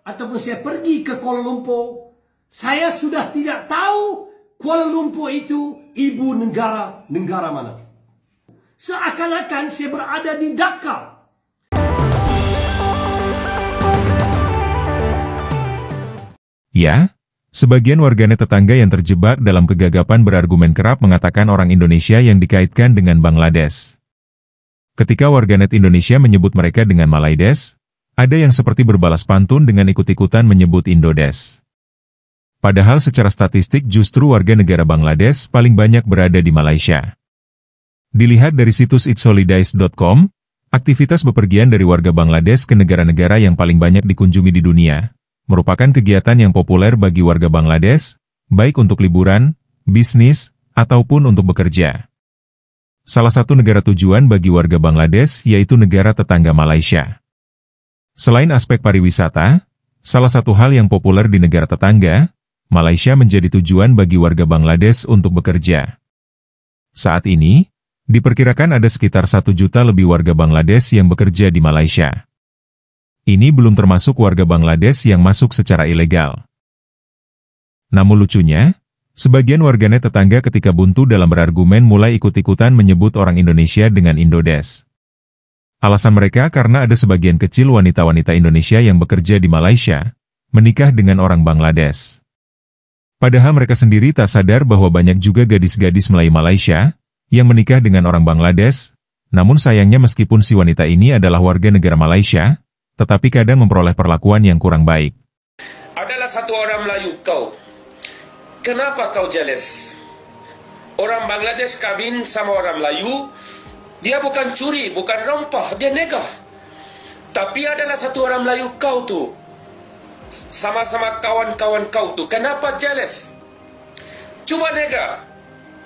ataupun saya pergi ke Kuala Lumpur, saya sudah tidak tahu Kuala Lumpur itu ibu negara mana. Seakan-akan saya berada di Dhaka. Ya, sebagian warganet tetangga yang terjebak dalam kegagapan berargumen kerap mengatakan orang Indonesia yang dikaitkan dengan Bangladesh. Ketika warganet Indonesia menyebut mereka dengan Malaides, ada yang seperti berbalas pantun dengan ikut-ikutan menyebut Indodes. Padahal secara statistik justru warga negara Bangladesh paling banyak berada di Malaysia. Dilihat dari situs itsolidice.com, aktivitas bepergian dari warga Bangladesh ke negara-negara yang paling banyak dikunjungi di dunia merupakan kegiatan yang populer bagi warga Bangladesh, baik untuk liburan, bisnis, ataupun untuk bekerja. Salah satu negara tujuan bagi warga Bangladesh yaitu negara tetangga Malaysia. Selain aspek pariwisata, salah satu hal yang populer di negara tetangga, Malaysia menjadi tujuan bagi warga Bangladesh untuk bekerja. Saat ini, diperkirakan ada sekitar 1 juta lebih warga Bangladesh yang bekerja di Malaysia. Ini belum termasuk warga Bangladesh yang masuk secara ilegal. Namun lucunya, sebagian warganet tetangga ketika buntu dalam berargumen mulai ikut-ikutan menyebut orang Indonesia dengan Indodes. Alasan mereka karena ada sebagian kecil wanita-wanita Indonesia yang bekerja di Malaysia, menikah dengan orang Bangladesh. Padahal mereka sendiri tak sadar bahwa banyak juga gadis-gadis Melayu Malaysia yang menikah dengan orang Bangladesh, namun sayangnya meskipun si wanita ini adalah warga negara Malaysia, tetapi kadang memperoleh perlakuan yang kurang baik. Adalah satu orang Melayu kau. Kenapa kau jealous? Orang Bangladesh kahwin sama orang Melayu, dia bukan curi, bukan rompah, dia nega. Tapi adalah satu orang Melayu kau tu, sama-sama kawan-kawan kau tu, kenapa jealous? Cuba nega,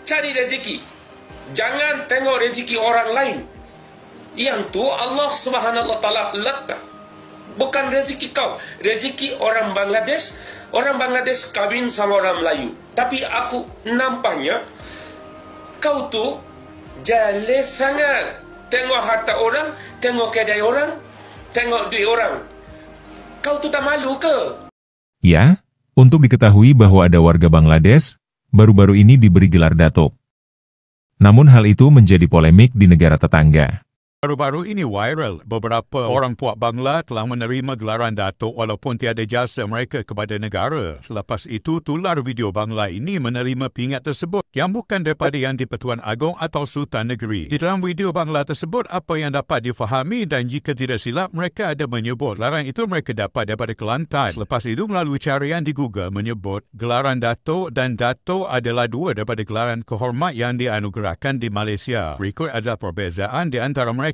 cari rezeki. Jangan tengok rezeki orang lain. Yang tu Allah Subhanahu Wa Taala letak. Bukan rezeki kau, rezeki orang Bangladesh. Orang Bangladesh kahwin sama orang Melayu. Tapi aku nampaknya kau tu jealous sangat. Tengok harta orang, tengok kedai orang, tengok duit orang. Kau tu tak malu ke? Ya, untuk diketahui bahwa ada warga Bangladesh, baru-baru ini diberi gelar Datuk. Namun hal itu menjadi polemik di negara tetangga. Baru-baru ini viral, beberapa orang puak Bangla telah menerima gelaran Datuk walaupun tiada jasa mereka kepada negara. Selepas itu, tular video Bangla ini menerima pingat tersebut yang bukan daripada Yang di-Pertuan Agong atau Sultan Negeri. Di dalam video Bangla tersebut, apa yang dapat difahami dan jika tidak silap, mereka ada menyebut gelaran itu mereka dapat daripada Kelantan. Selepas itu, melalui carian di Google menyebut gelaran Datuk dan Dato' adalah dua daripada gelaran kehormat yang dianugerahkan di Malaysia. Berikut adalah perbezaan di antara mereka.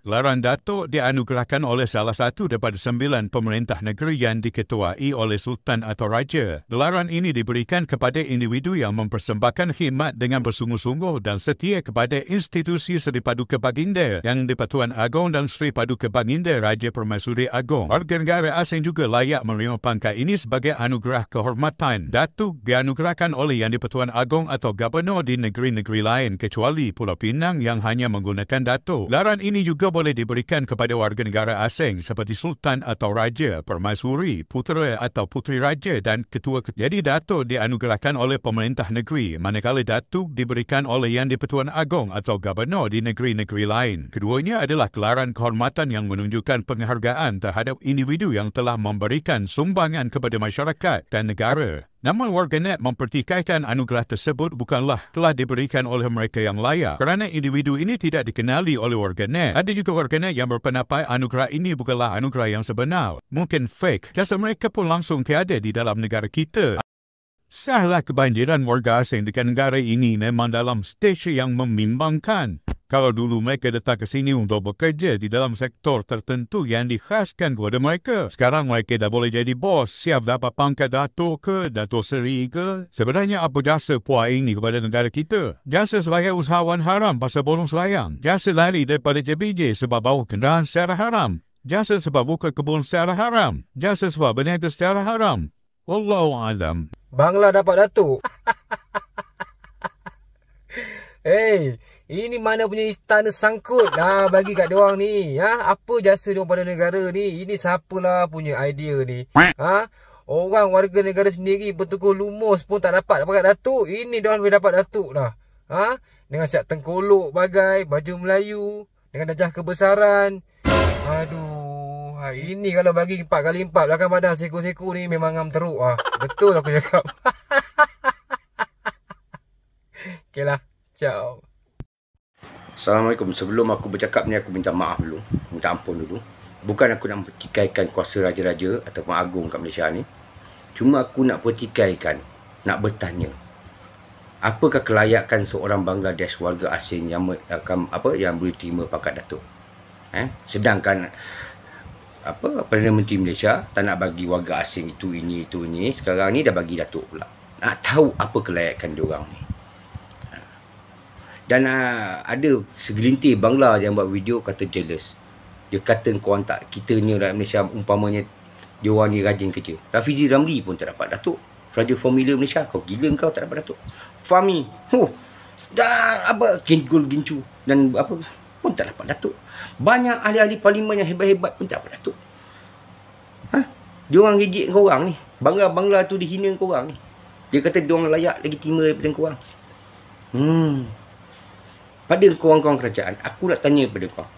Gelaran Datuk dianugerahkan oleh salah satu daripada 9 pemerintah negeri yang diketuai oleh Sultan atau Raja. Gelaran ini diberikan kepada individu yang mempersembahkan khidmat dengan bersungguh-sungguh dan setia kepada institusi Seri Paduka Baginda, Yang di-Pertuan Agong dan Seri Paduka Baginda Raja Permaisuri Agong. Warga negara asing juga layak menerima pangkat ini sebagai anugerah kehormatan. Datuk dianugerahkan oleh Yang di-Pertuan Agong atau Gubernur di negeri-negeri lain kecuali Pulau Pinang yang hanya menggunakan Datuk. Gelaran ini juga boleh diberikan kepada warga negara asing seperti Sultan atau Raja, Permaisuri, Putera atau Puteri Raja dan Ketua. Jadi Datuk dianugerahkan oleh pemerintah negeri, manakala Datuk diberikan oleh Yang di-Pertuan Agong atau Gubernur di negeri-negeri lain. Keduanya adalah gelaran kehormatan yang menunjukkan penghargaan terhadap individu yang telah memberikan sumbangan kepada masyarakat dan negara. Namun warganet mempertikaikan anugerah tersebut bukanlah telah diberikan oleh mereka yang layak kerana individu ini tidak dikenali oleh warganet. Ada juga warganet yang berpendapat anugerah ini bukanlah anugerah yang sebenar, mungkin fake. Jasa mereka pun langsung tiada di dalam negara kita. Salah kebanjiran warga asing dekat negara ini memang dalam stage yang membimbangkan. Kalau dulu mereka datang ke sini untuk bekerja di dalam sektor tertentu yang dikhaskan kepada mereka, sekarang mereka dah boleh jadi bos, siap dapat pangkat Datuk ke, Datuk Seri ke. Sebenarnya apa jasa puak ini kepada negara kita? Jasa sebagai usahawan haram pasal bolong selayang. Jasa lari daripada JPJ sebab bawa kenderaan secara haram. Jasa sebab buka kebun secara haram. Jasa sebab berniaga secara haram. Wallahualam. Bangla dapat Datuk. Ini mana punya istana sangkut bagi kat diorang ni. Apa jasa diorang pada negara ni? Ini siapalah punya idea ni? Orang warga negara sendiri bertukar lumus pun tak dapat Datuk. Ini diorang boleh dapat Datuk dah. Dengan siap tengkolok bagai baju Melayu, dengan darjah kebesaran. Aduh, ini kalau bagi 4x4 belakang badan seko-seko ni memang ngam teruk Betul aku cakap. Okeylah, ciao. Assalamualaikum. Sebelum aku bercakap ni, aku minta maaf dulu. Minta ampun dulu. Bukan aku nak pertikaikan kuasa raja-raja ataupun agung kat Malaysia ni. Cuma aku nak pertikaikan, nak bertanya, apakah kelayakan seorang Bangladesh warga asing yang yang boleh terima pangkat Datuk? Sedangkan Perdana Menteri Malaysia tak nak bagi warga asing itu ini. Sekarang ni dah bagi Datuk pula. Nak tahu apa kelayakan diorang ni. Dan ada segelintir Bangla yang buat video kata jealous. Dia kata korang tak, kita ni rakyat Malaysia umpamanya diorang ni rajin kerja. Rafizi Ramli pun tak dapat Datuk. Raja Formula Malaysia, kau gila kau tak dapat Datuk. Fahmi, dah Gengkul Gincu dan pun tak dapat Datuk. Banyak ahli-ahli parlimen yang hebat-hebat pun tak dapat Datuk. Diorang rejek korang ni. Bangla tu dihina korang ni. Dia kata diorang layak lagi terima daripada korang. Pada korang-korang kerajaan, aku nak tanya pada korang.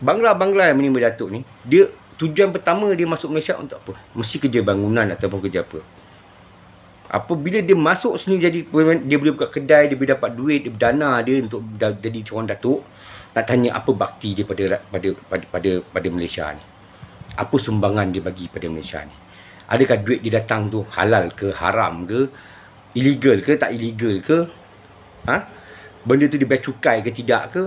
Bangla yang menerima Datuk ni, dia tujuan pertama dia masuk Malaysia untuk apa? Mesti kerja bangunan ataupun kerja apa? Apabila dia masuk sini dia boleh buka kedai, dia boleh dapat duit, dana dia untuk jadi seorang Datuk. Nak tanya apa bakti dia pada Malaysia ni? Apa sumbangan dia bagi pada Malaysia ni? Adakah duit dia datang tu halal ke, haram ke, illegal ke, tak illegal ke? Benda tu dia bayar cukai ke tidak ke?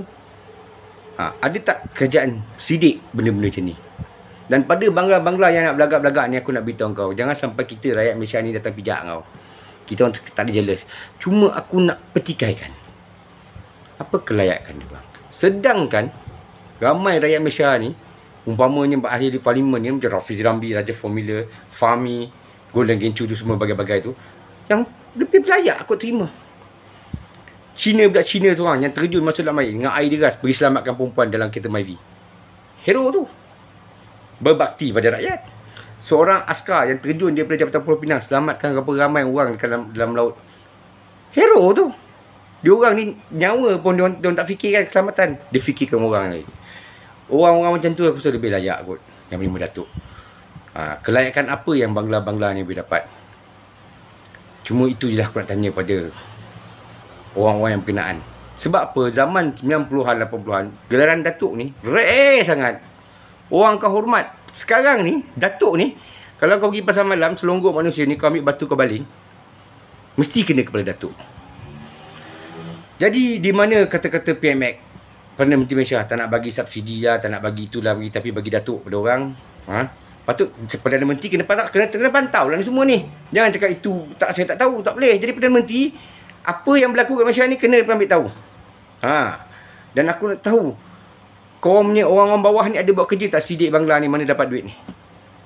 Ada tak kerajaan sidik benda-benda macam ni? Dan pada Bangla yang nak belagak-belagak ni, aku nak beritahu kau, jangan sampai kita rakyat Malaysia ni datang pijak kau. Kita orang tak ada jealous. Cuma aku nak pertikaikan, apa kelayakan dia bang? Sedangkan ramai rakyat Malaysia ni, umpamanya ahli di parlimen ni macam Rafizi Ramli, Raja Formula, Fahmi, Golden Gencu tu semua bagai-bagai tu, yang lebih layak aku terima. Budak Cina tu yang terjun masuk dalam air dengan air deras pergi selamatkan perempuan dalam kereta Myvi. Hero tu berbakti pada rakyat. Seorang askar yang terjun daripada Jabatan Pulau Pinang selamatkan ramai orang dalam laut. Hero tu. Dia orang ni nyawa pun dia orang tak fikirkan keselamatan, dia fikirkan orang lain. Orang-orang macam tu aku rasa lebih layak kot yang menerima Datuk. Kelayakan apa yang Bangla ni boleh dapat? Cuma itu je lah aku nak tanya pada orang-orang yang berkenaan. Sebab apa? Zaman 90-an, 80-an, gelaran Datuk ni rare sangat. Orang kau hormat. Sekarang ni, Datuk ni, kalau kau pergi pasar malam, selonggok manusia ni, kau ambil batu kau baling, mesti kena kepada Datuk. Jadi, di mana kata-kata PMX, Perdana Menteri Malaysia, tak nak bagi subsidi lah, tak nak bagi itulah, tapi bagi Datuk pada orang. Patut Perdana Menteri kena pantau lah ni semua ni. Jangan cakap itu, saya tak tahu, tak boleh. Jadi Perdana Menteri, apa yang berlaku kat Malaysia ni kena ambil tahu. Dan aku nak tahu, korang punya orang-orang bawah ni ada buat kerja tak sidik Bangla ni mana dapat duit ni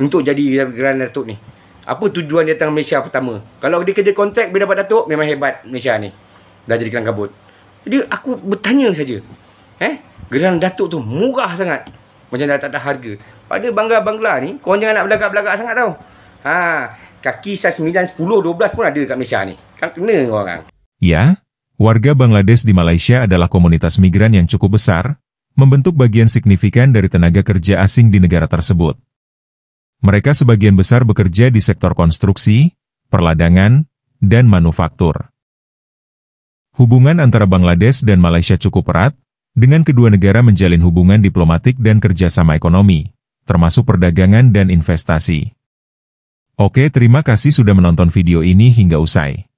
untuk jadi Grand Datuk ni? Apa tujuan dia datang Malaysia pertama? Kalau dia kerja kontrak boleh dapat Datuk, memang hebat Malaysia ni. Dah jadi kelang kabut. Jadi aku bertanya saja. Grand Datuk tu murah sangat. Macam dah tak ada harga. Pada Bangla ni, korang jangan nak belagak-belagak sangat tau. Kaki saiz 9, 10, 12 pun ada kat Malaysia ni. Kan kena orang. Ya, warga Bangladesh di Malaysia adalah komunitas migran yang cukup besar, membentuk bagian signifikan dari tenaga kerja asing di negara tersebut. Mereka sebagian besar bekerja di sektor konstruksi, perladangan, dan manufaktur. Hubungan antara Bangladesh dan Malaysia cukup erat, dengan kedua negara menjalin hubungan diplomatik dan kerjasama ekonomi, termasuk perdagangan dan investasi. Oke, terima kasih sudah menonton video ini hingga usai.